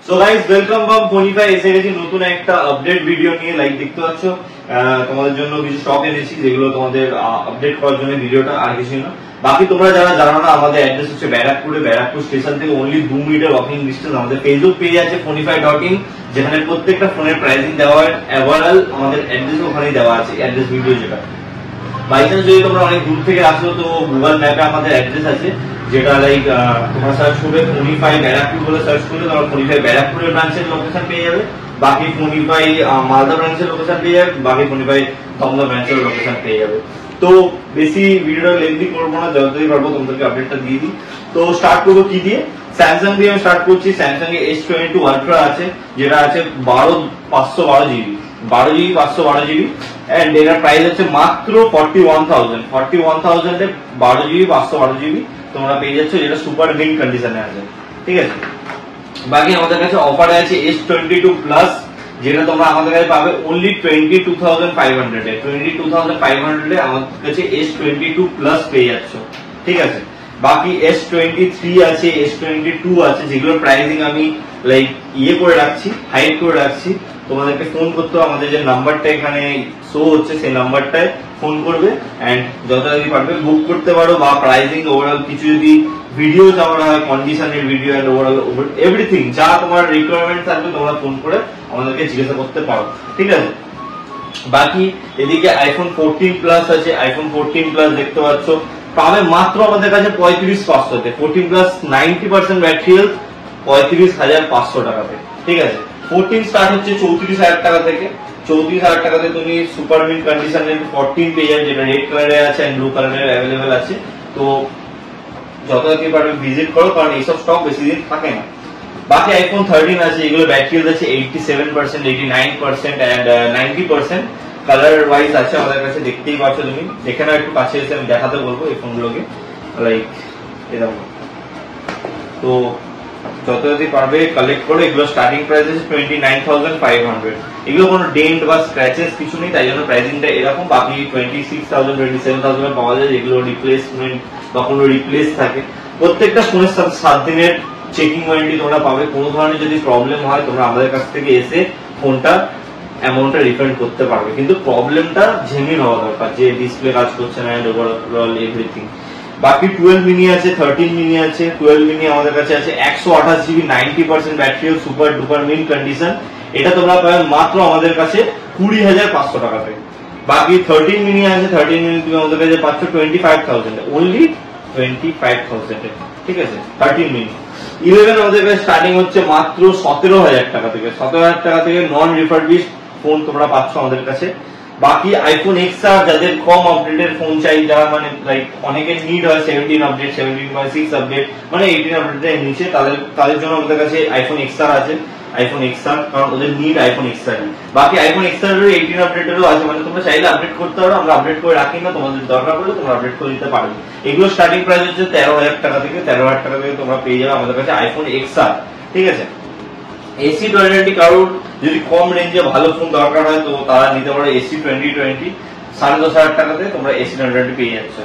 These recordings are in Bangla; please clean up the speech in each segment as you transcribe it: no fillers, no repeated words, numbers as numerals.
So guys welcome from Phonify. এসে গেছি নতুন একটা আপডেট ভিডিও নিয়ে। লাইক দেখতে পাচ্ছ তোমাদের জন্য কিছু স্টক এনেছি যেগুলো তোমাদের আপডেট করার জন্য ভিডিওটা, আর কিছু না। বাকি তোমরা যারা জানো না, আমাদের অ্যাড্রেস হচ্ছে ব্যারাকপুরে। ব্যারাকপুর স্টেশন থেকে অনলি 2 মিনিটের ওয়াকিং ডিস্টেন্স। আমাদের ফেসবুক পেজ আছে fonify.in, যেখানে প্রত্যেকটা ফোনের প্রাইসিং দেওয়া হয়। ওভারঅল আমাদের অ্যাড্রেস ওখানেই দেওয়া আছে, অ্যাড্রেস ভিডিও যেটা। বাই চান্স যদি তোমরা অনেক দূর থেকে আসো তো গুগল ম্যাপে আমাদের অ্যাড্রেস আছে, যেটা লাইক তোমরা সার্চ করবে ফোনিফাই ব্যারাকপুর বলে সার্চ করলে তোমরা ফোনিফাই ব্যারাকপুরের ব্রাঞ্চের লোকেশন পেয়ে যাবে। বাকি ফোনিফাই মালদা ব্রাঞ্চের লোকেশন পেয়ে যাবে, বাকি ফোনিফাই দমদম ব্রাঞ্চের লোকেশন পেয়ে যাবে। তো বেশি ভিডিওটা লেন্থি করবো না, যতই পারবো তোমাদেরকে আপডেটটা দিয়ে দিই। তো স্টার্ট করবো কি দিয়ে? স্যামসাং দিয়ে আমি স্টার্ট করছি। স্যামসাং এ S22 আলট্রা আছে, যেটা আছে 512 জিবি 512 জিবি এন্ড এটার প্রাইস হচ্ছে মাত্র 41,000 এ 12 জিবি 512 জিবি তোমরা পেয়ে যাচ্ছ, যেটা সুপার মিন্ট কন্ডিশনে আছে। ঠিক আছে, বাকি আমাদের কাছে অফারে আছে S22 প্লাস, যেটা তোমরা আমাদের কাছে পাবে অনলি 22,500 এ। 22,500 এ আমাদের কাছে S22 প্লাস পেয়ে যাচ্ছ। ঠিক আছে, বাকি S23 আছে, S22 আছে, যেগুলোর প্রাইসিং আমি লাইক করে রাখছি, হাইড করে রাখছি। তোমাদেরকে ফোন করতে হবে, আমাদের যে নাম্বারটা এখানে শো হচ্ছে সেই নাম্বারটায় ফোন করবে এন্ড যত তাড়াতাড়ি পারবে বুক করতে পারো। বা প্রাইসিং ওভারঅল কিছু যদি ভিডিও চাওয়া হয়, কন্ডিশনের ভিডিও এন্ড ওভারঅল এভরিথিং যা তোমার রিকোয়ারমেন্ট থাকবে তোমরা ফোন করে আমাদেরকে জিজ্ঞাসা করতে পারো। ঠিক আছে, বাকি এদিকে আইফোন 14 প্লাস আছে। আইফোন 14 প্লাস দেখতে পাচ্ছ পাবে মাত্র আমাদের কাছে 35,500 তে। 14 প্লাস 90% ব্যাটারি হেলথ 35,500 টাকাতে। ঠিক আছে, 14 স্টার্ট হচ্ছে 34,000 টাকা থেকে। 34,000 টাকাতে তুমি সুপার মিন্ট কন্ডিশনের 14 পেয়ে যাবে, যেটা রেড কালারে আছে এন্ড ব্লু কালারে অ্যাভেলেবেল আছে। তো যত তাড়াতাড়ি পারবে ভিজিট করো, কারণ এইসব স্টক বেশি দিন থাকে না। বাকি আইফোন 13 আছে, এগুলো ব্যাটারি হেলথ আছে 87%, 89% এন্ড 90%। কালার ওয়াইজ আছে আমাদের কাছে, দেখতেই পাচ্ছ তুমি। দেখে নাও, একটু কাছে এসে আমি দেখাতে বলবো এই ফোনগুলোকে। লাইক এরকম, তো যত যদি পারবে কালেক্ট করো। এগুলো স্টার্টিং প্রাইস আছে 29,500। এগুলো কোনো ডেন্ট বা স্ক্র্যাচেস কিছু নেই, তাই জন্য প্রাইসিংটা এরকম। বাকি 26,000 27,000 পাওয়া যায়, যেগুলো রিপ্লেসমেন্ট বা কোনো রিপ্লেস থাকে। প্রত্যেকটা ফোনের সাথে 7 দিনের চেকিং ওয়ারেন্টি তোমরা পাবে। কোনো ধরনের যদি প্রবলেম হয় তোমরা আমাদের কাছ থেকে এসে ফোনটা অ্যামাউন্টটা রিফান্ড করতে পারবে, কিন্তু প্রবলেমটা জেনুইন হওয়া দরকার, যে ডিসপ্লে কাজ করছে না এন্ড ওভারঅল এভরিথিং। বাকি 12 মিনি আছে, 13 মিনি আছে। 12 মিনি আমাদের কাছে আছে 128 GB 90% battery, super duper mint condition. এটা তোমরা পাবে মাত্র আমাদের কাছে 20,500 টাকাতে। বাকি 13 মিনি আছে, 13 মিনি তুমি আমাদের কাছে পাচ্ছ 25,000 অনলি 25,000 এ। ঠিক আছে, 13 মিনি। 11 আমাদের কাছে স্টার্টিং হচ্ছে মাত্র 17,000 টাকা থেকে। 17,000 টাকা থেকে নন রিফারবিশ ফোন তোমরা পাচ্ছ আমাদের কাছে। বাকি আইফোন XR, যাদের কম আপডেটের ফোন চাই, যারা মানে লাইক অনেকের নিড হয় 17 আপডেট, 17.6 আপডেট, মানে 18 আপডেটের নিচে, তাদের জন্য আমাদের কাছে আইফোন XR আছে। আইফোন XR, কারণ ওদের নিড আইফোন XR। বাকি আইফোন XR এর 18 আপডেটেরও আছে, মানে তোমরা চাইলে আপডেট করতে পারো, আমরা আপডেট করে রাখি না, তোমাদের দরকার পড়লে তোমরা আপডেট করে দিতে পারবে। এগুলো স্টার্টিং প্রাইস হচ্ছে 13,000 টাকা থেকে। 13,000 টাকা থেকে তোমরা পেয়ে যাবে আমাদের কাছে আইফোন XR। ঠিক আছে, AC20 কারোর যদি কম রেঞ্জে ভালো ফোন দরকার হয় তো তারা নিতে পারে AC2020 10,500 টাকাতে তোমরা AC20 পেয়ে যাচ্ছ।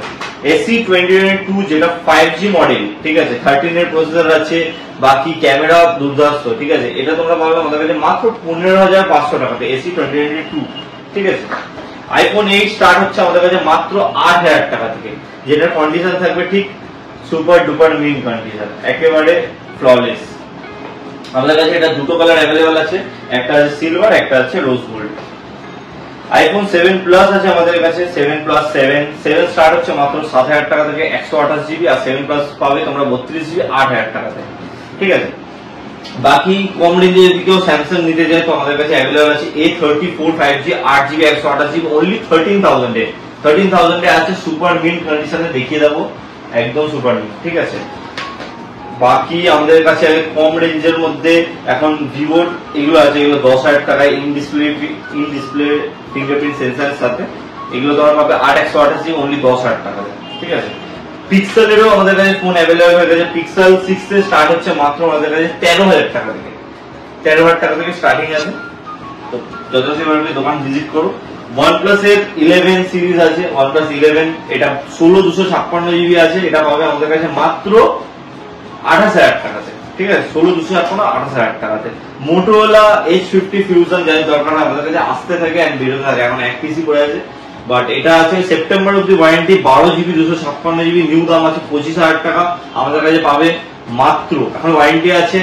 AC2022 যেটা 5G মডেল, ঠিক আছে, 13 এর প্রসেসর আছে, বাকি ক্যামেরা দুর্ধর্ষ। ঠিক আছে, এটা তোমরা পাবে আমাদের কাছে মাত্র 15,500 টাকাতে AC2022। ঠিক আছে, আইফোন 8 স্টার্ট হচ্ছে আমাদের কাছে মাত্র 8,000 টাকা থেকে, যেটার কন্ডিশন থাকবে ঠিক সুপার ডুপার মিন কন্ডিশন, একেবারে ফ্ললেস। আমাদের কাছে এটা দুটো কালার অ্যাভেলেবেল আছে, একটা আছে সিলভার, একটা আছে রোজ গোল্ড। আইফোন 7 প্লাস আছে আমাদের কাছে। 7 প্লাস 7 স্টার্ট হচ্ছে মাত্র 7,000 টাকা থেকে 128 জিবি, আর 7 প্লাস পাবে তোমরা 32 জিবি 8,000 টাকা থেকে। ঠিক আছে, বাকি কম রেঞ্জে যদি কেউ স্যামসাং নিতে যায় তো আমাদের কাছে অ্যাভেলেবেল আছে A34 5G 8 GB 128 GB only 13,000 এ। 13,000 এ আছে, সুপার মিন্ট কন্ডিশনে দেখিয়ে দেবো, একদম সুপার মিন্ট। ঠিক আছে, বাকি আমাদের কাছে কম রেঞ্জের মধ্যে এখন ভিভোর এগুলো আছে, এগুলো 10,000 টাকায় ইন ডিসপ্লে ফিঙ্গারপ্রিন্ট সেন্সরের সাথে। এগুলো তোমরা পাবে 8/128 জিবি অনলি 10,000 টাকায়। ঠিক আছে, পিক্সেলেরও আমাদের কাছে ফোন অ্যাভেলেবেল হয়ে গেছে। পিক্সেল 6 এ স্টার্ট হচ্ছে মাত্র আমাদের কাছে 13,000 টাকা থেকে। 13,000 টাকা থেকে স্টার্টিং আছে, তো যথাযথ দোকান ভিজিট করো। OnePlus এর 11 সিরিজ আছে, OnePlus 11, এটা 16 256 জিবি আছে। এটা পাবে আমাদের কাছে মাত্র 28,000 টাকাতে। ঠিক আছে 16,256 28,000 টাকাতে। মোটোরোলা H50 ফিউশন যাদের দরকার আমাদের কাছে আসতে থাকে এন্ড বেরোতে থাকে, এখন এক পিসি পড়ে আছে, বাট এটা আছে সেপ্টেম্বর অব্দি ওয়ারেন্টি, 12GB 256GB, নিউ দাম আছে 25,000 টাকা, আমাদের কাছে পাবে মাত্র, এখন ওয়ারেন্টি আছে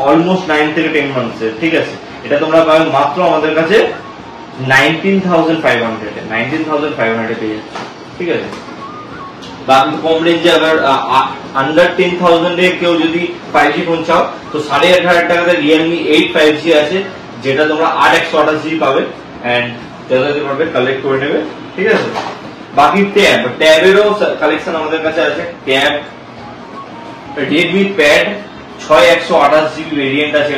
অলমোস্ট 9 থেকে 10 মান্থসের, ঠিক আছে। এটা তোমরা পাবে মাত্র আমাদের কাছে 19,500 19,500 পেয়ে যাচ্ছ, ঠিক আছে। বাকি কম রেঞ্জে আবার আন্ডার 10,000 এ কেউ যদি 5G ফোন চাও তো 18,500 টাকাতে Realme 8 5G আছে, যেটা তোমরা 8/128GB পাবে এন্ড যাদের পাবে কালেক্ট করে নেবে, ঠিক আছে। বাকি ট্যাবেরও কালেকশন আমাদের কাছে আছে। Tab Redmi Pad 6/128GB variant আছে,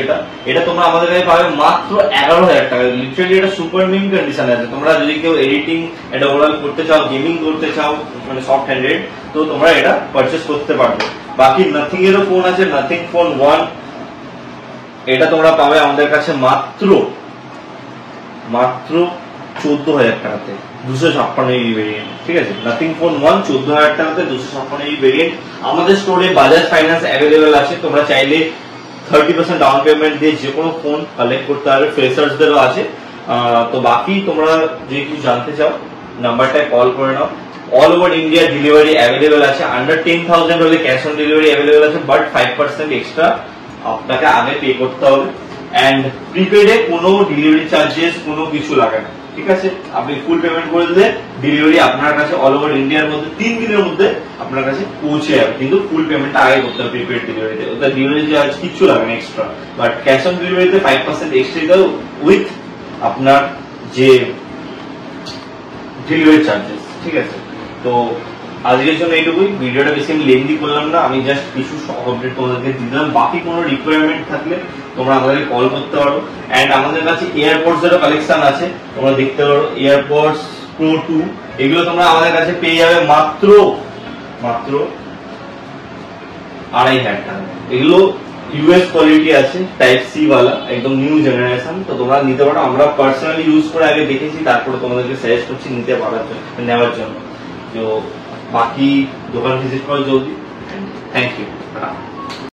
এটা তোমরা আমাদের কাছে পাবে মাত্র 11,000 টাকা। লিটারালি এটা সুপার মিন কন্ডিশন আছে। তোমরা যদি কেউ এডিটিং এটা ওভারঅল করতে চাও, গেমিং করতে চাও, মানে সফট হ্যান্ডেড, তো তোমরা এটা পারচেজ করতে পারবে। বাকি নাথিং এরও ফোন আছে, নাথিং ফোন 1, এটা তোমরা পাবে আমাদের কাছে মাত্র 14,000 টাকাতে 256GB ভেরিয়েন্ট, ঠিক আছে। নাথিং ফোন 1 14,000 টাকাতে 256GB ভেরিয়েন্ট। আমাদের স্টোরে বাজাজ ফাইন্যান্স অ্যাভেলেবেল আছে, তোমরা চাইলে 30% ডাউন পেমেন্ট দিয়ে যে কোনো ফোন কালেক্ট করতে পারবে, ফ্রেশার্সদেরও আছে। তো বাকি তোমরা যদি কিছু জানতে চাও নাম্বারটায় কল করে নাও। All over India delivery available আছে, আন্ডার 10,000 হলে ক্যাশ অন ডেলিভারি অ্যাভেলেবেল আছে, বাট 5% এক্সট্রা আপনাকে আগে পে করতে হবে এন্ড প্রিপেডে কোনো ডেলিভারি চার্জেস কোনো কিছু লাগে না, ঠিক আছে। আপনি ফুল পেমেন্ট করে দিলে ডেলিভারি আপনার কাছে অল ওভার ইন্ডিয়ার মধ্যে 3 দিনের মধ্যে আপনার কাছে পৌঁছে যাবে, কিন্তু ফুল পেমেন্টটা আগে করতে হবে প্রিপেড ডেলিভারিতে, ওটা ডেলিভারি চার্জ কিছু লাগে না এক্সট্রা। বাট ক্যাশ অন ডেলিভারিতে 5% এক্সট্রা দিতে উইথ আপনার যে ডেলিভারি চার্জেস, ঠিক আছে। তো আজকের জন্য এইটুকুই, ভিডিওটা বেশি আমি লেন্দি করলাম না, আমি জাস্ট কিছু আপডেট তোমাদেরকে দিলাম। বাকি কোনো রিকোয়ারমেন্ট থাকলে তোমরা আমাদেরকে কল করতে পারো এন্ড আমাদের কাছে এয়ারপডস এরও কালেকশন আছে, তোমরা দেখতে পারো। এয়ারপডস প্রো 2 এগুলো তোমরা আমাদের কাছে পেয়ে যাবে মাত্র 2,500 টাকা। এগুলো ইউএস কোয়ালিটি আছে, টাইপ সি ওয়ালা, একদম নিউ জেনারেশন, তো তোমরা নিতে পারো। আমরা পার্সোনালি ইউজ করে আগে দেখেছি, তারপরে তোমাদেরকে সাজেস্ট করছি নিতে পারার জন্য, নেওয়ার জন্য। তো বাকি দোকান ভিজিট করো জলদি। Thank you.